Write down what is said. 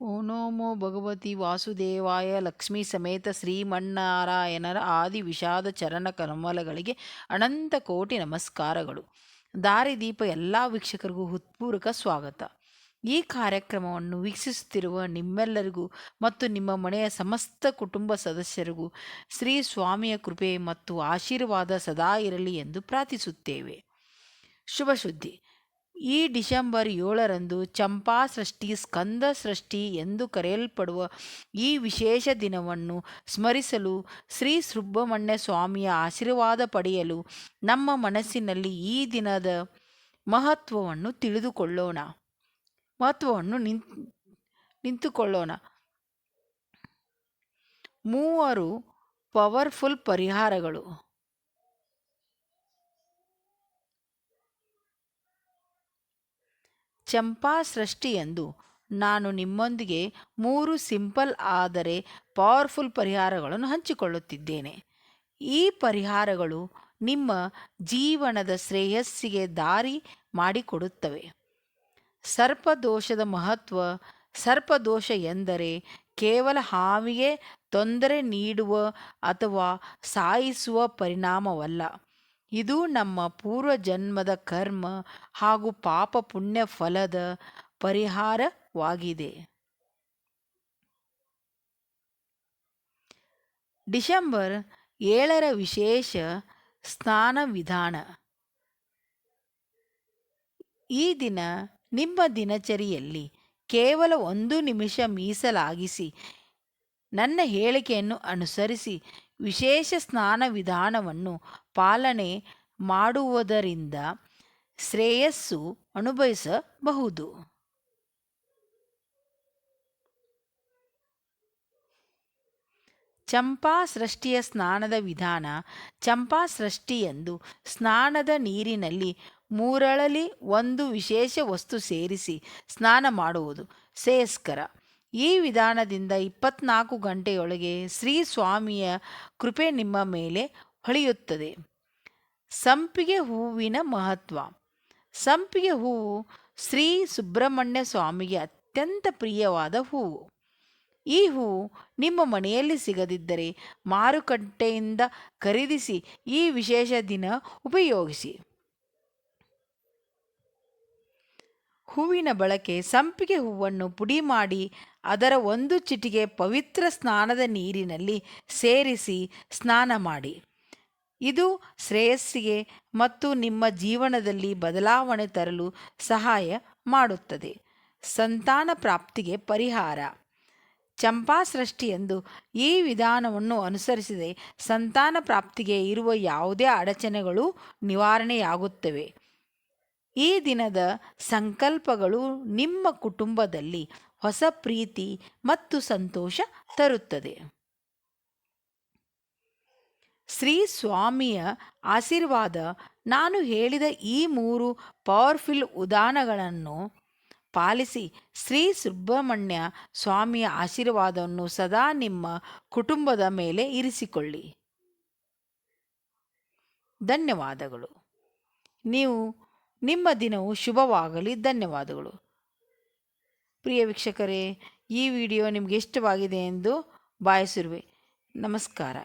ಓ ನಮೋ ಭಗವತಿ ವಾಸುದೇವಾಯ ಲಕ್ಷ್ಮೀ ಸಮೇತ ಶ್ರೀಮನ್ನಾರಾಯಣರ ಆದಿ ವಿಷಾದ ಚರಣ ಕಮಲಗಳಿಗೆ ಅನಂತ ಕೋಟಿ ನಮಸ್ಕಾರಗಳು. ದಾರಿದೀಪ ಎಲ್ಲ ವೀಕ್ಷಕರಿಗೂ ಹೃತ್ಪೂರ್ವಕ ಸ್ವಾಗತ. ಈ ಕಾರ್ಯಕ್ರಮವನ್ನು ವೀಕ್ಷಿಸುತ್ತಿರುವ ನಿಮ್ಮೆಲ್ಲರಿಗೂ ಮತ್ತು ನಿಮ್ಮ ಮನೆಯ ಸಮಸ್ತ ಕುಟುಂಬ ಸದಸ್ಯರಿಗೂ ಶ್ರೀ ಸ್ವಾಮಿಯ ಕೃಪೆ ಮತ್ತು ಆಶೀರ್ವಾದ ಸದಾ ಇರಲಿ ಎಂದು ಪ್ರಾರ್ಥಿಸುತ್ತೇವೆ. ಶುಭ ಸುದ್ದಿ. ಈ ಡಿಸೆಂಬರ್ 7ರಂದು ಚಂಪಾಷಷ್ಠಿ ಸ್ಕಂದ ಷಷ್ಠಿ ಎಂದು ಕರೆಯಲ್ಪಡುವ ಈ ವಿಶೇಷ ದಿನವನ್ನು ಸ್ಮರಿಸಲು, ಶ್ರೀ ಸುಬ್ರಹ್ಮಣ್ಯ ಸ್ವಾಮಿಯ ಆಶೀರ್ವಾದ ಪಡೆಯಲು ನಮ್ಮ ಮನಸ್ಸಿನಲ್ಲಿ ಈ ದಿನದ ಮಹತ್ವವನ್ನು ತಿಳಿದುಕೊಳ್ಳೋಣ ಮಹತ್ವವನ್ನು ನಿಂತುಕೊಳ್ಳೋಣ. ಮೂವರು ಪವರ್ಫುಲ್ ಪರಿಹಾರಗಳು. ಚಂಪಾಷಷ್ಠಿಯಂದು ನಾನು ನಿಮ್ಮೊಂದಿಗೆ 3 ಸಿಂಪಲ್ ಆದರೆ ಪವರ್ಫುಲ್ ಪರಿಹಾರಗಳನ್ನು ಹಂಚಿಕೊಳ್ಳುತ್ತಿದ್ದೇನೆ. ಈ ಪರಿಹಾರಗಳು ನಿಮ್ಮ ಜೀವನದ ಶ್ರೇಯಸ್ಸಿಗೆ ದಾರಿ ಮಾಡಿಕೊಡುತ್ತವೆ. ಸರ್ಪದೋಷದ ಮಹತ್ವ. ಸರ್ಪದೋಷ ಎಂದರೆ ಕೇವಲ ಹಾವಿಗೆ ತೊಂದರೆ ನೀಡುವ ಅಥವಾ ಸಾಯಿಸುವ ಪರಿಣಾಮವಲ್ಲ. ಇದು ನಮ್ಮ ಪೂರ್ವಜನ್ಮದ ಕರ್ಮ ಹಾಗೂ ಪಾಪ ಪುಣ್ಯ ಫಲದ ಪರಿಹಾರವಾಗಿದೆ. ಡಿಸೆಂಬರ್ 7ರ ವಿಶೇಷ ಸ್ನಾನ ವಿಧಾನ. ಈ ದಿನ ನಿಮ್ಮ ದಿನಚರಿಯಲ್ಲಿ ಕೇವಲ 1 ನಿಮಿಷ ಮೀಸಲಾಗಿಸಿ ನನ್ನ ಹೇಳಿಕೆಯನ್ನು ಅನುಸರಿಸಿ ವಿಶೇಷ ಸ್ನಾನ ವಿಧಾನವನ್ನು ಪಾಲನೆ ಮಾಡುವುದರಿಂದ ಶ್ರೇಯಸ್ಸು ಅನುಭವಿಸಬಹುದು. ಚಂಪಾಷಷ್ಠಿಯ ಸ್ನಾನದ ವಿಧಾನ. ಚಂಪಾಷಷ್ಠಿಯಂದು ಸ್ನಾನದ ನೀರಿನಲ್ಲಿ 3ರಲ್ಲಿ 1 ವಿಶೇಷ ವಸ್ತು ಸೇರಿಸಿ ಸ್ನಾನ ಮಾಡುವುದು ಶ್ರೇಯಸ್ಕರ. ಈ ವಿಧಾನದಿಂದ 24 ಗಂಟೆಯೊಳಗೆ ಶ್ರೀ ಸ್ವಾಮಿಯ ಕೃಪೆ ನಿಮ್ಮ ಮೇಲೆ ಹೊಳೆಯುತ್ತದೆ. ಸಂಪಿಗೆ ಹೂವಿನ ಮಹತ್ವ. ಸಂಪಿಗೆ ಹೂವು ಶ್ರೀ ಸುಬ್ರಹ್ಮಣ್ಯ ಸ್ವಾಮಿಗೆ ಅತ್ಯಂತ ಪ್ರಿಯವಾದ ಹೂವು. ಈ ಹೂವು ನಿಮ್ಮ ಮನೆಯಲ್ಲಿ ಸಿಗದಿದ್ದರೆ ಮಾರುಕಟ್ಟೆಯಿಂದ ಖರೀದಿಸಿ ಈ ವಿಶೇಷ ದಿನ ಉಪಯೋಗಿಸಿ. ಹೂವಿನ ಬಳಕೆ. ಸಂಪಿಗೆ ಹೂವನ್ನು ಪುಡಿ ಮಾಡಿ ಅದರ 1 ಚಿಟಿಕೆ ಪವಿತ್ರ ಸ್ನಾನದ ನೀರಿನಲ್ಲಿ ಸೇರಿಸಿ ಸ್ನಾನ ಮಾಡಿ. ಇದು ಶ್ರೇಯಸ್ಸಿಗೆ ಮತ್ತು ನಿಮ್ಮ ಜೀವನದಲ್ಲಿ ಬದಲಾವಣೆ ತರಲು ಸಹಾಯ ಮಾಡುತ್ತದೆ. ಸಂತಾನ ಪ್ರಾಪ್ತಿಗೆ ಪರಿಹಾರ. ಚಂಪಾಷಷ್ಠಿಯಂದು ಈ ವಿಧಾನವನ್ನು ಅನುಸರಿಸಿದರೆ ಸಂತಾನ ಪ್ರಾಪ್ತಿಗೆ ಇರುವ ಯಾವುದೇ ಅಡಚಣೆಗಳು ನಿವಾರಣೆಯಾಗುತ್ತವೆ. ಈ ದಿನದ ಸಂಕಲ್ಪಗಳು ನಿಮ್ಮ ಕುಟುಂಬದಲ್ಲಿ ಹೊಸ ಪ್ರೀತಿ ಮತ್ತು ಸಂತೋಷ ತರುತ್ತದೆ. ಶ್ರೀ ಸ್ವಾಮಿಯ ಆಶೀರ್ವಾದ. ನಾನು ಹೇಳಿದ ಈ 3 ಪವರ್ಫುಲ್ ವಿಧಾನಗಳನ್ನು ಪಾಲಿಸಿ ಶ್ರೀ ಸುಬ್ರಹ್ಮಣ್ಯ ಸ್ವಾಮಿಯ ಆಶೀರ್ವಾದವನ್ನು ಸದಾ ನಿಮ್ಮ ಕುಟುಂಬದ ಮೇಲೆ ಇರಿಸಿಕೊಳ್ಳಿ. ಧನ್ಯವಾದಗಳು. ನಿಮ್ಮ ದಿನವು ಶುಭವಾಗಲಿ. ಧನ್ಯವಾದಗಳು. ಪ್ರಿಯ ವೀಕ್ಷಕರೇ, ಈ ವಿಡಿಯೋ ನಿಮಗೆ ಇಷ್ಟವಾಗಿದೆ ಎಂದು ಭಾವಿಸಿರುವೆ. ನಮಸ್ಕಾರ.